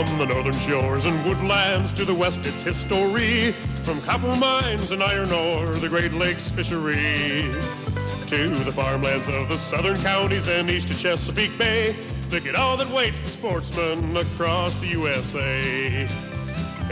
From the northern shores and woodlands to the west, it's history. From copper mines and iron ore, the Great Lakes fishery. To the farmlands of the southern counties and east to Chesapeake Bay, look at all that waits the sportsman across the USA.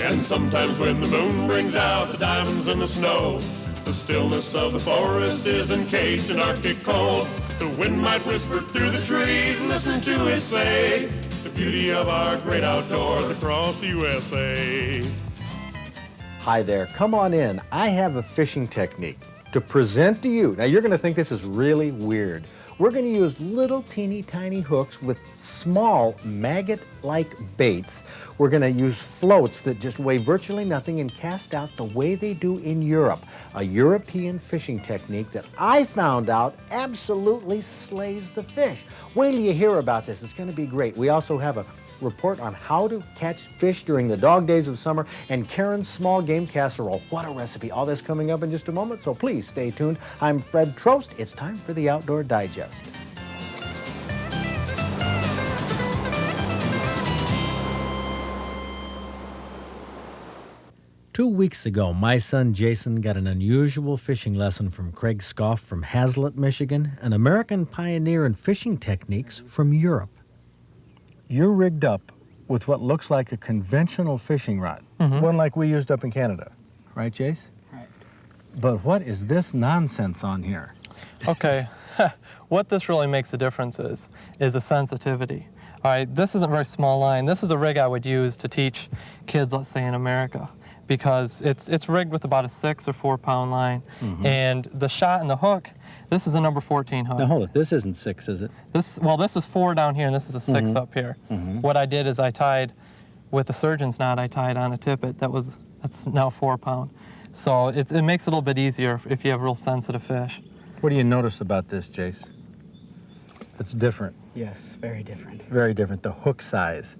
And sometimes when the moon brings out the diamonds and the snow, the stillness of the forest is encased in Arctic cold. The wind might whisper through the trees, listen to it say, the beauty of our great outdoors across the USA. Hi there, come on in. I have a fishing technique to present to you. Now you're gonna think this is really weird. We're gonna use little teeny tiny hooks with small maggot-like baits. We're gonna use floats that just weigh virtually nothing and cast out the way they do in Europe. A European fishing technique that I found out absolutely slays the fish. Wait till you hear about this, it's gonna be great. We also have a report on how to catch fish during the dog days of summer and Karen's small game casserole. What a recipe. All this coming up in just a moment, so please stay tuned. I'm Fred Trost. It's time for the Outdoor Digest. Two weeks ago, my son Jason got an unusual fishing lesson from Craig Scoff from Hazlitt, Michigan, an American pioneer in fishing techniques from Europe. You're rigged up with what looks like a conventional fishing rod, one like we used up in Canada, right, Jace? Right. But what is this nonsense on here? Okay, what this really makes a difference is the sensitivity. All right, this isn't a very small line. This is a rig I would use to teach kids, let's say in America, because it's rigged with about a 6 or 4 pound line. And the shot and the hook, this is a number 14 hook. Now hold it, this isn't 6, is it? This is 4 down here and this is a 6 up here. What I did is I tied, with the surgeon's knot, I tied on a tippet that's now 4 pound. So it makes it a little bit easier if you have real sensitive fish. What do you notice about this, Jace? It's different. Yes, very different. Very different, the hook size.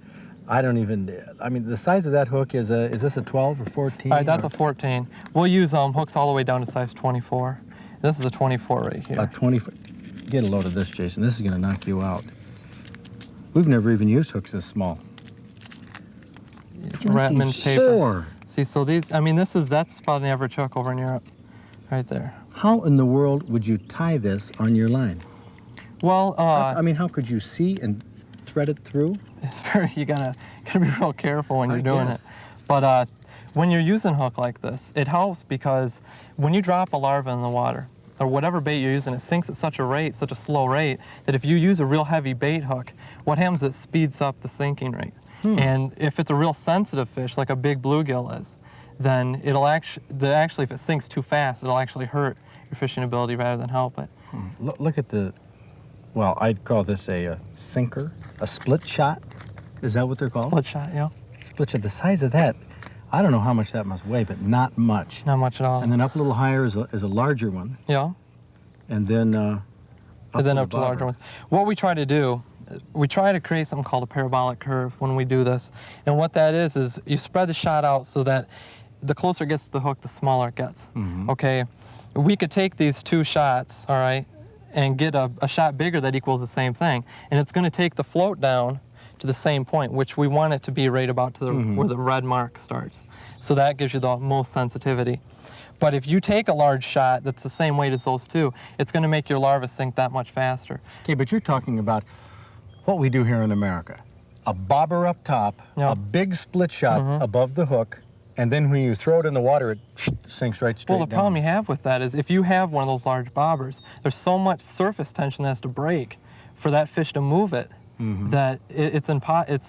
I mean, the size of that hook is this a 12 or 14? All right, that's a 14. We'll use hooks all the way down to size 24. This is a 24 right here. A 24. Get a load of this, Jason. This is going to knock you out. We've never even used hooks this small. Ratman paper. See, so these, I mean, that's about an average hook over in Europe, right there. How in the world would you tie this on your line? Well, I mean, how could you see and thread it through? It's you gotta be real careful when you're doing it. But when you're using a hook like this, it helps because when you drop a larva in the water, or whatever bait you're using, it sinks at such a slow rate, that if you use a real heavy bait hook, what happens is it speeds up the sinking rate. And if it's a real sensitive fish, like a big bluegill is, then it'll actually, if it sinks too fast, it'll actually hurt your fishing ability rather than help it. Look at well, I'd call this a sinker, a split shot. Is that what they're called? Split shot, yeah. Split shot. The size of that, I don't know how much that must weigh, but not much. Not much at all. And then up a little higher is a larger one. Yeah. And then up to larger ones. What we try to do, we try to create something called a parabolic curve when we do this. And what that is you spread the shot out so that the closer it gets to the hook, the smaller it gets. Okay. We could take these 2 shots, all right, and get a shot bigger that equals the same thing. And it's going to take the float down to the same point, which we want it to be right about to where the red mark starts. So that gives you the most sensitivity. But if you take a large shot that's the same weight as those 2, it's going to make your larva sink that much faster. Okay, but you're talking about what we do here in America. A bobber up top, a big split shot above the hook, and then when you throw it in the water, it sinks right straight down. Well, the problem you have with that is if you have one of those large bobbers, there's so much surface tension that has to break for that fish to move it that it's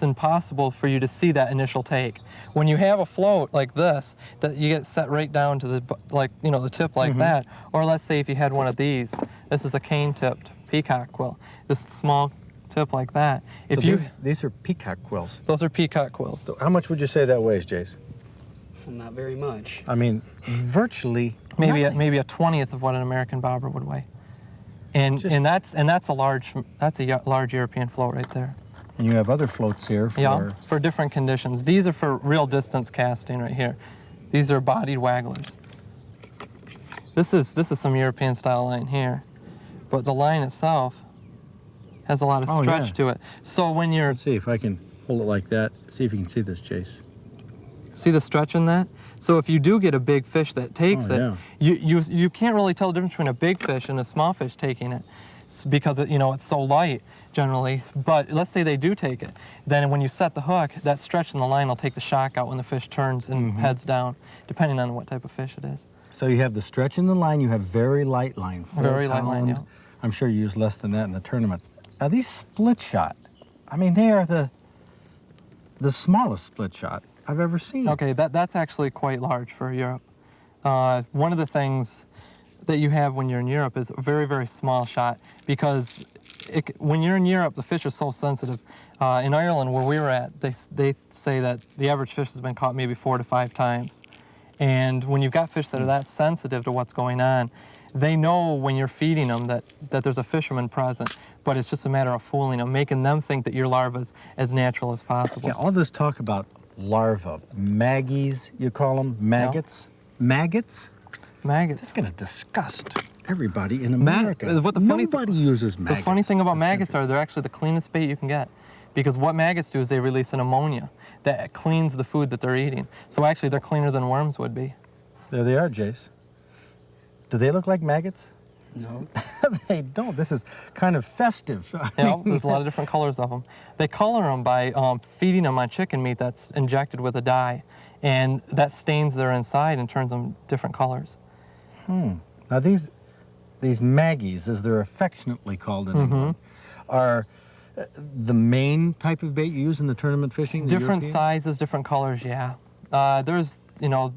impossible for you to see that initial take. When you have a float like this, that you get set right down to the tip like that, or let's say if you had one of these, this is a cane-tipped peacock quill, this small tip like that. These are peacock quills. Those are peacock quills. So how much would you say that weighs, Jace? Not very much. I mean, virtually maybe nothing. maybe a 20th of what an American bobber would weigh, and that's a large European float right there. And you have other floats here for different conditions. These are for real distance casting right here. These are bodied wagglers. This is some European style line here, but the line itself has a lot of stretch to it. So when you're let's see if I can hold it like that. See if you can see this, Chase. See the stretch in that? So if you do get a big fish that takes Oh, it, you can't really tell the difference between a big fish and a small fish taking it because it's so light generally. But let's say they do take it. Then when you set the hook, that stretch in the line will take the shock out when the fish turns and heads down, depending on what type of fish it is. So you have the stretch in the line, you have very light line. Very light line, yeah. I'm sure you use less than that in the tournament. Now these split shot, I mean, they are the smallest split shot I've ever seen. Okay, that's actually quite large for Europe. One of the things that you have when you're in Europe is a very, very small shot because when you're in Europe, the fish are so sensitive. In Ireland, where we were at, they say that the average fish has been caught maybe 4 to 5 times. And when you've got fish that are that sensitive to what's going on, they know when you're feeding them that there's a fisherman present, but it's just a matter of fooling them, making them think that your larva's as natural as possible. Yeah, all this talk about larvae, maggies, you call them, maggots? Yeah. Maggots? Maggots. That's going to disgust everybody in America. Nobody uses maggots. The funny thing about maggots are they're actually the cleanest bait you can get, because what maggots do is they release an ammonia that cleans the food that they're eating. So actually they're cleaner than worms would be. There they are, Jace. Do they look like maggots? No. They don't. This is kind of festive. There's a lot of different colors of them. They color them by feeding them on chicken meat that's injected with a dye, and that stains their inside and turns them different colors. Now these maggies, as they're affectionately called in England, are the main type of bait you use in the tournament fishing? Different sizes, different colors, yeah. There's,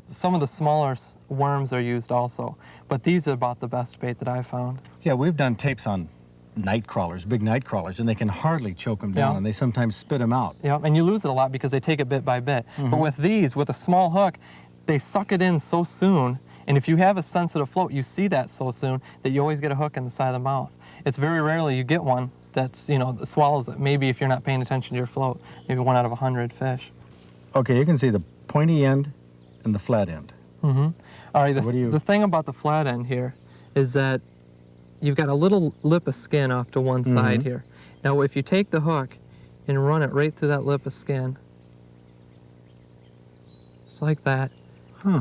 some of the smaller worms are used also, but these are about the best bait that I've found. Yeah, we've done tapes on night crawlers, big night crawlers, and they can hardly choke them down, and they sometimes spit them out. Yeah, and you lose it a lot because they take it bit by bit. But with these, with a small hook, they suck it in so soon, and if you have a sensitive float, you see that so soon that you always get a hook in the side of the mouth. It's very rarely you get one that's, that swallows it. Maybe if you're not paying attention to your float, maybe 1 out of 100 fish. Okay, you can see the pointy end and the flat end. All right, the thing about the flat end here is that you've got a little lip of skin off to one side here. Now, if you take the hook and run it right through that lip of skin, just like that,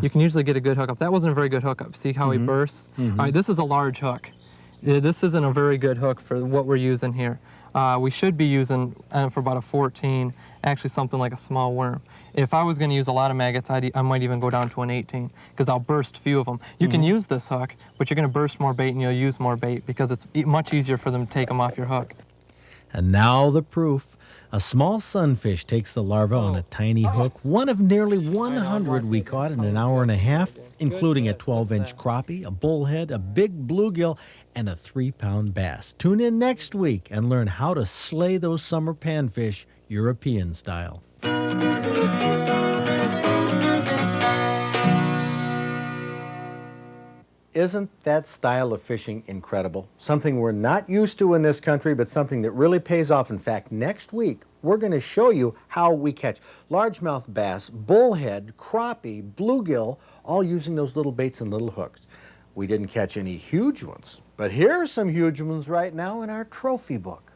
you can usually get a good hookup. That wasn't a very good hookup. See how he bursts? All right, this is a large hook. This isn't a very good hook for what we're using here. We should be using, for about a 14, actually something like a small worm. If I was going to use a lot of maggots, I might even go down to an 18, because I'll burst a few of them. You can use this hook, but you're going to burst more bait and you'll use more bait because it's much easier for them to take them off your hook. And now the proof. A small sunfish takes the larva on a tiny hook, one of nearly 100 we caught in an hour and a half, including a 12-inch crappie, a bullhead, a big bluegill, and a 3-pound bass. Tune in next week and learn how to slay those summer panfish European style. Isn't that style of fishing incredible? Something we're not used to in this country, but something that really pays off. In fact, next week, we're going to show you how we catch largemouth bass, bullhead, crappie, bluegill, all using those little baits and little hooks. We didn't catch any huge ones, but here are some huge ones right now in our trophy book.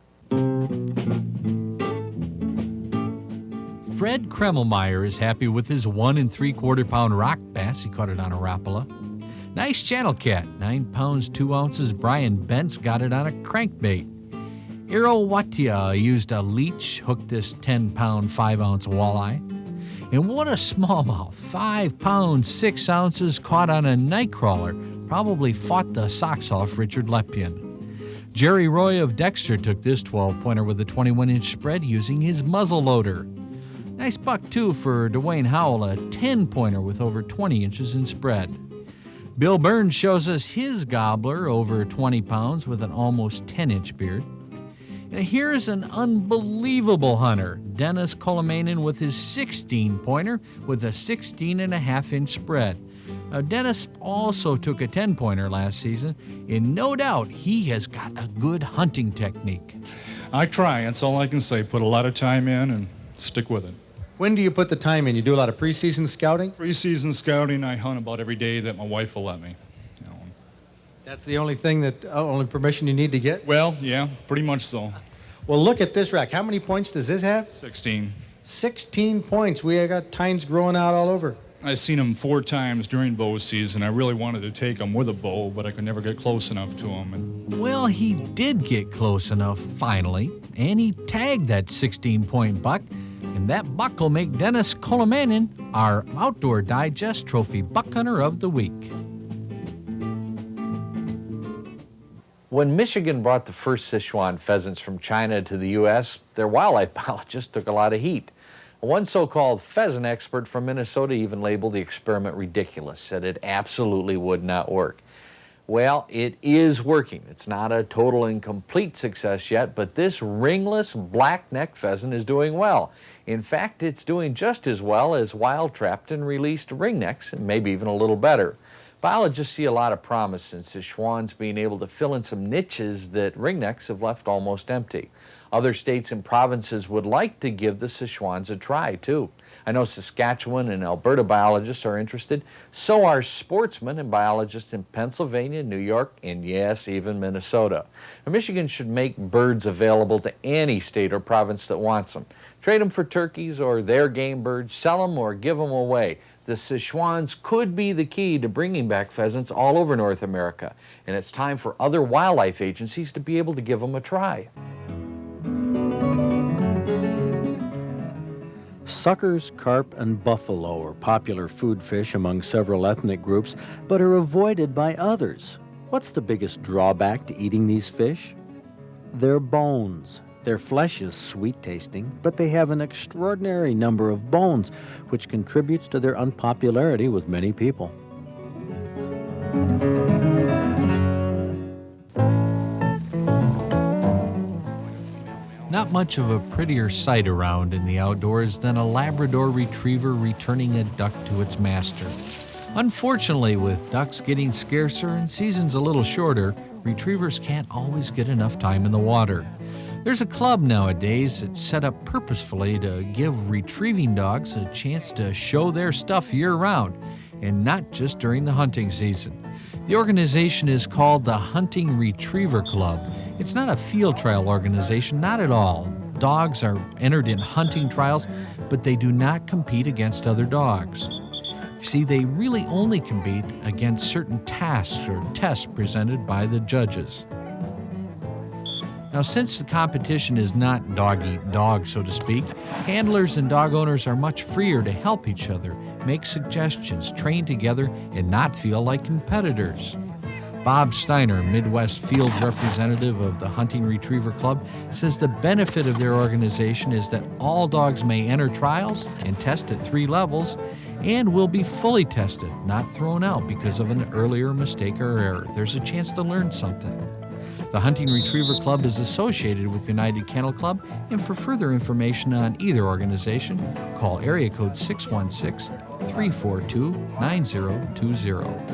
Fred Kremelmeyer is happy with his 1 3/4 pound rock bass. He caught it on a Rapala. Nice channel cat, 9 pounds 2 ounces. Brian Bentz got it on a crankbait. Irawatia used a leech, hooked this 10-pound 5-ounce walleye. And what a smallmouth, 5 pounds 6 ounces, caught on a night crawler. Probably fought the socks off Richard Leppian. Jerry Roy of Dexter took this 12-pointer with a 21-inch spread using his muzzle loader. Nice buck, too, for Dwayne Howell, a 10-pointer with over 20 inches in spread. Bill Burns shows us his gobbler, over 20 pounds, with an almost 10-inch beard. And here's an unbelievable hunter, Dennis Kolomainen, with his 16-pointer with a 16.5-inch spread. Now, Dennis also took a 10-pointer last season, and no doubt he has got a good hunting technique. I try, that's all I can say. Put a lot of time in and stick with it. When do you put the time in? You do a lot of preseason scouting? Preseason scouting, I hunt about every day that my wife will let me. That's the only thing only permission you need to get? Well, yeah, pretty much so. Well, look at this rack. How many points does this have? 16. 16 points. We got tines growing out all over. I've seen him 4 times during bow season. I really wanted to take him with a bow, but I could never get close enough to him. And Well, he did get close enough finally, and he tagged that 16-point buck, and that buck will make Dennis Kolomanen our Outdoor Digest Trophy Buck Hunter of the Week. When Michigan brought the first Sichuan pheasants from China to the U.S., their wildlife biologists took a lot of heat. One so-called pheasant expert from Minnesota even labeled the experiment ridiculous, said it absolutely would not work. Well, it is working. It's not a total and complete success yet, but this ringless black-necked pheasant is doing well. In fact, it's doing just as well as wild-trapped and released ringnecks, and maybe even a little better. Biologists see a lot of promise in Sichuans being able to fill in some niches that ringnecks have left almost empty. Other states and provinces would like to give the Sichuans a try, too. I know Saskatchewan and Alberta biologists are interested. So are sportsmen and biologists in Pennsylvania, New York, and yes, even Minnesota. Now, Michigan should make birds available to any state or province that wants them. Trade them for turkeys or their game birds, sell them or give them away. The Sichuans could be the key to bringing back pheasants all over North America, and it's time for other wildlife agencies to be able to give them a try. Suckers, carp, and buffalo are popular food fish among several ethnic groups, but are avoided by others. What's the biggest drawback to eating these fish? Their bones. Their flesh is sweet-tasting, but they have an extraordinary number of bones, which contributes to their unpopularity with many people. Not much of a prettier sight around in the outdoors than a Labrador retriever returning a duck to its master. Unfortunately, with ducks getting scarcer and seasons a little shorter, retrievers can't always get enough time in the water. There's a club nowadays that's set up purposefully to give retrieving dogs a chance to show their stuff year-round, and not just during the hunting season. The organization is called the Hunting Retriever Club. It's not a field trial organization, not at all. Dogs are entered in hunting trials, but they do not compete against other dogs. See, they really only compete against certain tasks or tests presented by the judges. Now, since the competition is not dog-eat-dog, so to speak, handlers and dog owners are much freer to help each other, make suggestions, train together, and not feel like competitors. Bob Steiner, Midwest field representative of the Hunting Retriever Club, says the benefit of their organization is that all dogs may enter trials and test at 3 levels and will be fully tested, not thrown out because of an earlier mistake or error. There's a chance to learn something. The Hunting Retriever Club is associated with United Kennel Club, and for further information on either organization, call area code 616-342-9020.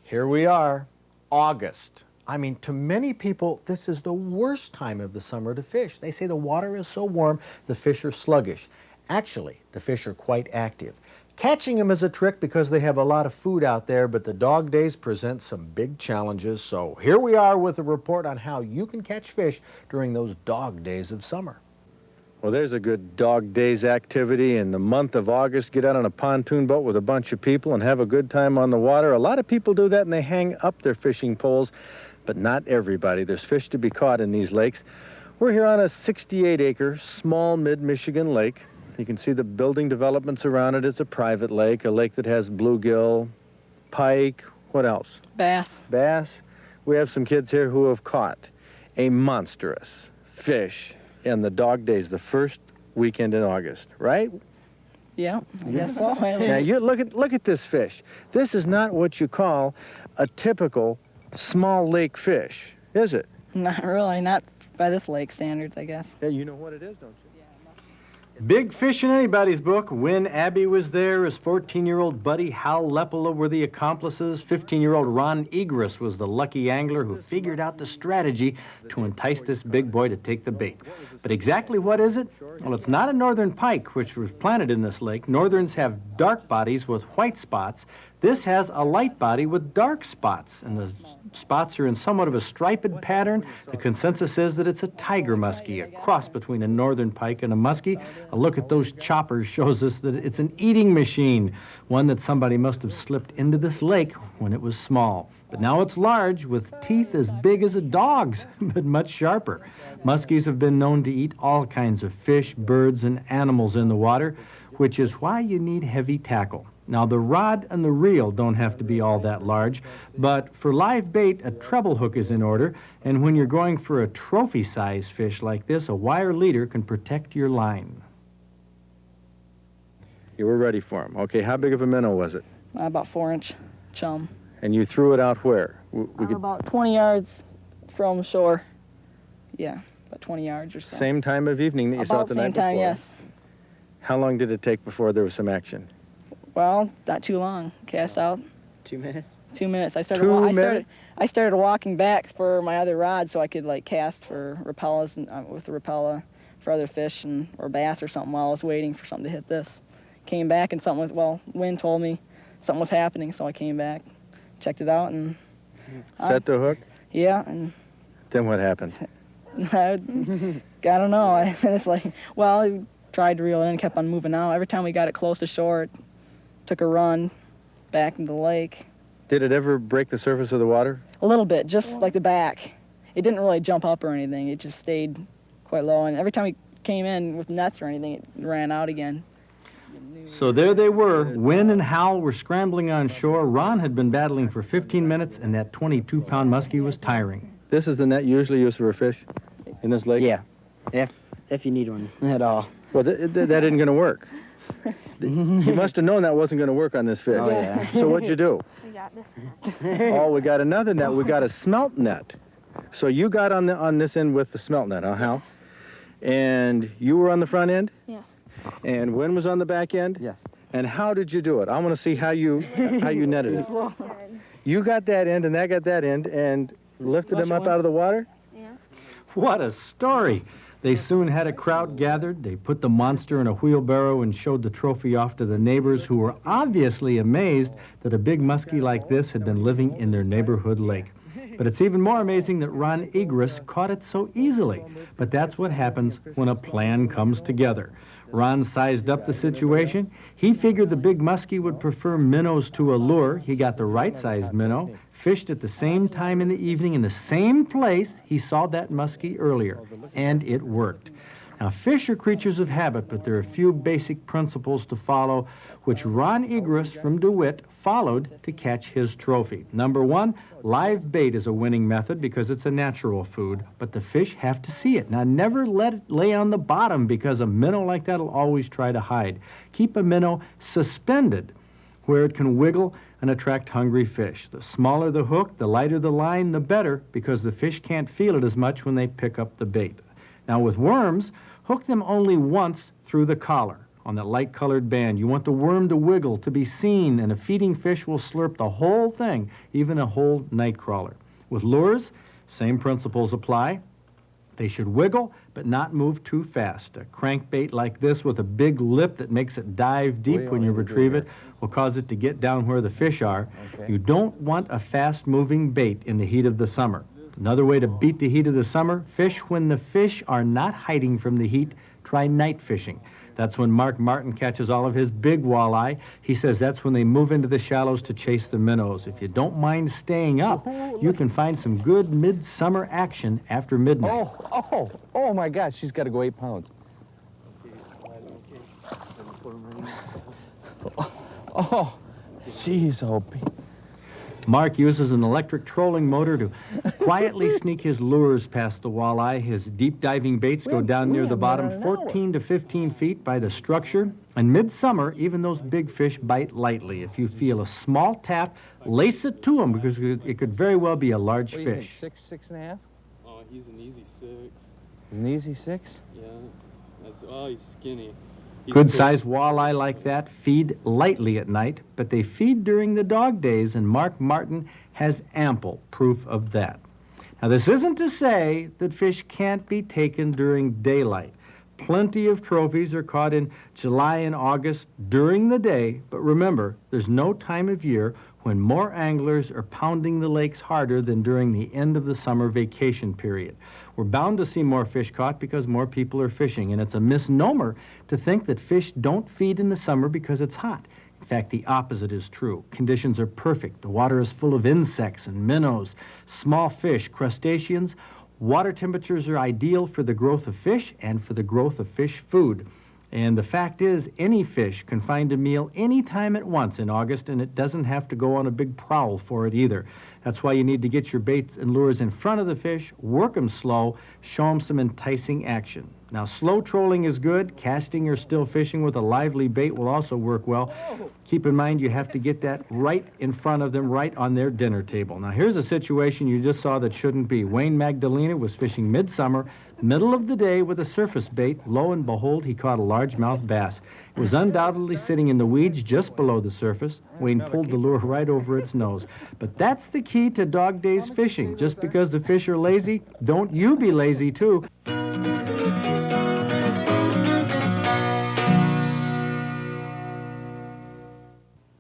Here we are, August. I mean, to many people, this is the worst time of the summer to fish. They say the water is so warm, the fish are sluggish. Actually, the fish are quite active. Catching them is a trick because they have a lot of food out there, but the dog days present some big challenges. So here we are with a report on how you can catch fish during those dog days of summer. Well, there's a good dog days activity in the month of August. Get out on a pontoon boat with a bunch of people and have a good time on the water. A lot of people do that and they hang up their fishing poles, but not everybody. There's fish to be caught in these lakes. We're here on a 68-acre small mid-Michigan lake. You can see the building developments around it. It's a private lake, a lake that has bluegill, pike, what else? Bass. Bass. We have some kids here who have caught a monstrous fish in the dog days, the first weekend in August, right? Yeah, I guess so. Now you look at this fish. This is not what you call a typical small lake fish, is it? Not really, not by this lake standards, I guess. Yeah, you know what it is, don't you? Big fish in anybody's book. When Abby was there, his 14-year-old buddy Hal Lepola were the accomplices. 15-year-old Ron Egris was the lucky angler who figured out the strategy to entice this big boy to take the bait. But exactly what is it? Well, it's not a northern pike, which was planted in this lake. Northerns have dark bodies with white spots. This has a light body with dark spots, and the spots are in somewhat of a striped pattern. The consensus is that it's a tiger muskie, a cross between a northern pike and a muskie. A look at those choppers shows us that it's an eating machine, one that somebody must have slipped into this lake when it was small. But now it's large, with teeth as big as a dog's, but much sharper. Muskies have been known to eat all kinds of fish, birds, and animals in the water, which is why you need heavy tackle. Now, the rod and the reel don't have to be all that large, but for live bait, a treble hook is in order, and when you're going for a trophy-size fish like this, a wire leader can protect your line. You were ready for him. Okay, how big of a minnow was it? About 4-inch chum. And you threw it out where? About 20 yards from shore. Yeah, about 20 yards or so. Same time of evening that you saw it the night before? About same time, yes. How long did it take before there was some action? Well, not too long. Cast out. 2 minutes? 2 minutes. I started walking back for my other rod so I could like cast for repellas and with the repella for other fish or bass or something while I was waiting for something to hit this. Came back and wind told me something was happening, so I came back, checked it out, and set the hook? Yeah, and then what happened? I don't know. I tried to reel it in, kept on moving out. Every time we got it close to shore, it took a run back into the lake. Did it ever break the surface of the water? A little bit, just like the back. It didn't really jump up or anything. It just stayed quite low, and every time we came in with nets or anything, it ran out again. So there they were. Wynn and Hal were scrambling on shore. Ron had been battling for 15 minutes, and that 22-pound muskie was tiring. This is the net you usually use for a fish in this lake? Yeah, if you need one at all. Well, that isn't going to work. You must have known that wasn't going to work on this fish. Oh, yeah. So what'd you do? We got this net. Oh, we got another net. We got a smelt net. So you got on this end with the smelt net, huh, Hal? And you were on the front end? Yeah. And Wynn was on the back end? Yes. And how did you do it? I want to see how you netted it. You got that end and that got that end and lifted them up out of the water? Yeah. What a story. They soon had a crowd gathered. They put the monster in a wheelbarrow and showed the trophy off to the neighbors, who were obviously amazed that a big muskie like this had been living in their neighborhood lake. But it's even more amazing that Ron Egris caught it so easily. But that's what happens when a plan comes together. Ron sized up the situation. He figured the big muskie would prefer minnows to a lure. He got the right-sized minnow, fished at the same time in the evening in the same place he saw that muskie earlier, and it worked. Now, fish are creatures of habit, but there are a few basic principles to follow, which Ron Egris from DeWitt followed to catch his trophy. Number one, live bait is a winning method because it's a natural food, but the fish have to see it. Now, never let it lay on the bottom because a minnow like that will always try to hide. Keep a minnow suspended where it can wiggle and attract hungry fish. The smaller the hook, the lighter the line, the better, because the fish can't feel it as much when they pick up the bait. Now, with worms, hook them only once through the collar on that light-colored band. You want the worm to wiggle, to be seen, and a feeding fish will slurp the whole thing, even a whole night crawler. With lures, same principles apply. They should wiggle, but not move too fast. A crankbait like this with a big lip that makes it dive deep when you retrieve it will cause it to get down where the fish are. Okay. You don't want a fast-moving bait in the heat of the summer. Another way to beat the heat of the summer, fish when the fish are not hiding from the heat. Try night fishing. That's when Mark Martin catches all of his big walleye. He says that's when they move into the shallows to chase the minnows. If you don't mind staying up, you can find some good midsummer action after midnight. Oh my gosh, she's got to go 8 pounds. Oh, jeez, Mark uses an electric trolling motor to quietly sneak his lures past the walleye. His deep diving baits go down near the bottom 14 to 15 feet by the structure. And midsummer, even those big fish bite lightly. If you feel a small tap, lace it to them because it could very well be a large fish. 6 and a half? Oh, he's an easy 6. He's an easy 6? Yeah. He's skinny. Good-sized walleye like that feed lightly at night, but they feed during the dog days, and Mark Martin has ample proof of that. Now, this isn't to say that fish can't be taken during daylight, Plenty of trophies are caught in July and August during the day, but remember, there's no time of year when more anglers are pounding the lakes harder than during the end of the summer vacation period. We're bound to see more fish caught because more people are fishing, and it's a misnomer to think that fish don't feed in the summer because it's hot. In fact, the opposite is true. Conditions are perfect. The water is full of insects and minnows, small fish, crustaceans. Water temperatures are ideal for the growth of fish and for the growth of fish food. And the fact is, any fish can find a meal any time at once in August, and it doesn't have to go on a big prowl for it either. That's why you need to get your baits and lures in front of the fish, work them slow, show them some enticing action. Now, slow trolling is good. Casting or still fishing with a lively bait will also work well. Keep in mind you have to get that right in front of them, right on their dinner table. Now, here's a situation you just saw that shouldn't be. Wayne Magdalena was fishing midsummer, middle of the day with a surface bait. Lo and behold, he caught a largemouth bass. It was undoubtedly sitting in the weeds just below the surface. Wayne pulled the lure right over its nose. But that's the key to dog days fishing. Just because the fish are lazy, don't you be lazy too.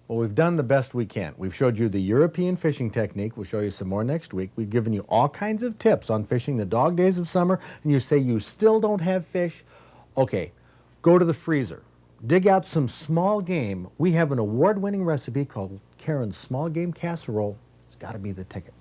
Well, we've done the best we can. We've showed you the European fishing technique. We'll show you some more next week. We've given you all kinds of tips on fishing the dog days of summer, and you say you still don't have fish. Okay, go to the freezer. Dig out some small game. We have an award-winning recipe called Karen's Small Game Casserole. It's got to be the ticket.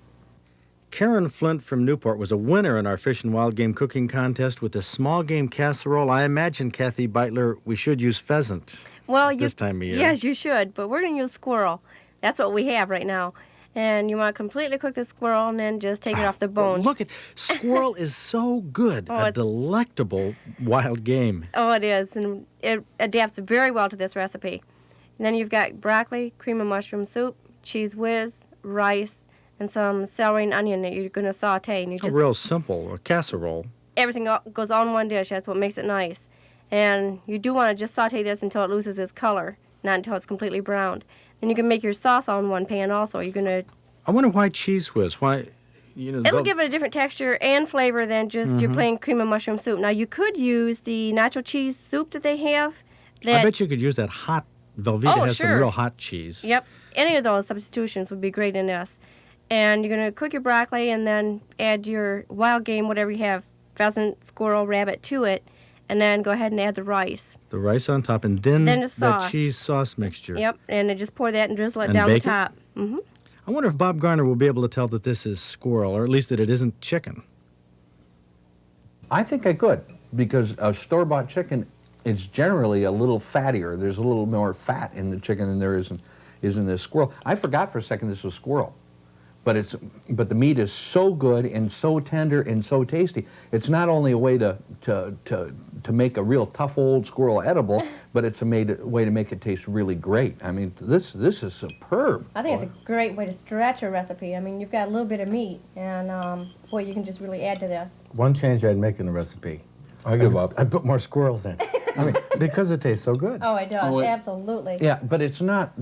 Karen Flint from Newport was a winner in our Fish and Wild Game cooking contest with the small game casserole. I imagine, Kathy Beitler, we should use pheasant. Well, this time of year. Yes, you should, but we're going to use squirrel. That's what we have right now. And you want to completely cook the squirrel and then just take it off the bones. Look at squirrel is so good. A delectable wild game. Oh, it is, and it adapts very well to this recipe. And then you've got broccoli, cream of mushroom soup, cheese whiz, rice, and some celery and onion that you're going to saute. And you just real simple, a casserole. Everything goes all in one dish. That's what makes it nice. And you do want to just saute this until it loses its color, not until it's completely browned. Then you can make your sauce all in one pan also. You're going to... I wonder why cheese whiz. Why, It'll give it a different texture and flavor than just your plain cream of mushroom soup. Now, you could use the nacho cheese soup that they have. I bet you could use that hot... Velveeta has some real hot cheese. Yep. Any of those substitutions would be great in this. And you're going to cook your broccoli and then add your wild game, whatever you have, pheasant, squirrel, rabbit, to it. And then go ahead and add the rice. The rice on top, and then the sauce. that cheese sauce mixture. Yep, and then just pour that and drizzle it down the top. Mm-hmm. I wonder if Bob Garner will be able to tell that this is squirrel, or at least that it isn't chicken. I think I could, because a store-bought chicken is generally a little fattier. There's a little more fat in the chicken than there is in this squirrel. I forgot for a second this was squirrel. But the meat is so good and so tender and so tasty. It's not only a way to make a real tough old squirrel edible, but it's a way to make it taste really great. I mean, this is superb. I think it's a great way to stretch a recipe. I mean, you've got a little bit of meat, and boy, you can just really add to this. One change I'd make in the recipe. I give up. I'd put more squirrels in. I mean, because it tastes so good. Oh, it does, absolutely. Yeah, but it's not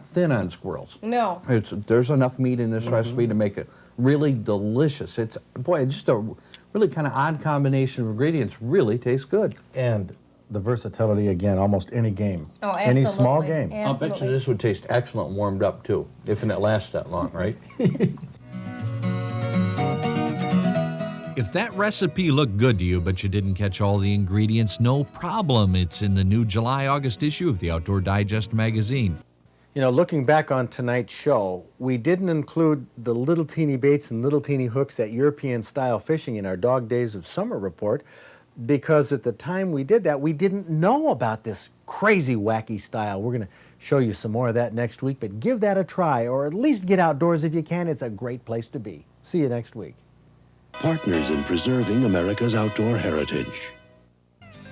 thin on squirrels. No. There's enough meat in this recipe to make it really delicious. It's just a really kind of odd combination of ingredients. Really tastes good. And the versatility again, almost any game. Oh, absolutely. Any small game. Absolutely. I'll bet you this would taste excellent warmed up too, if it lasts that long, right? If that recipe looked good to you, but you didn't catch all the ingredients, no problem. It's in the new July-August issue of the Outdoor Digest magazine. You know, looking back on tonight's show, we didn't include the little teeny baits and little teeny hooks at European-style fishing in our Dog Days of Summer report because at the time we did that, we didn't know about this crazy, wacky style. We're going to show you some more of that next week, but give that a try, or at least get outdoors if you can. It's a great place to be. See you next week. Partners in preserving America's outdoor heritage.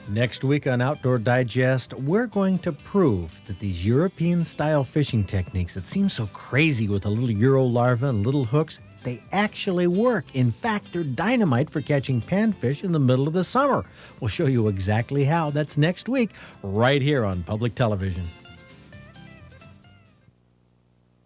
Next week on Outdoor Digest, we're going to prove that these European-style fishing techniques that seem so crazy with a little Euro larva and little hooks, they actually work. In fact, they're dynamite for catching panfish in the middle of the summer. We'll show you exactly how. That's next week, right here on Public Television.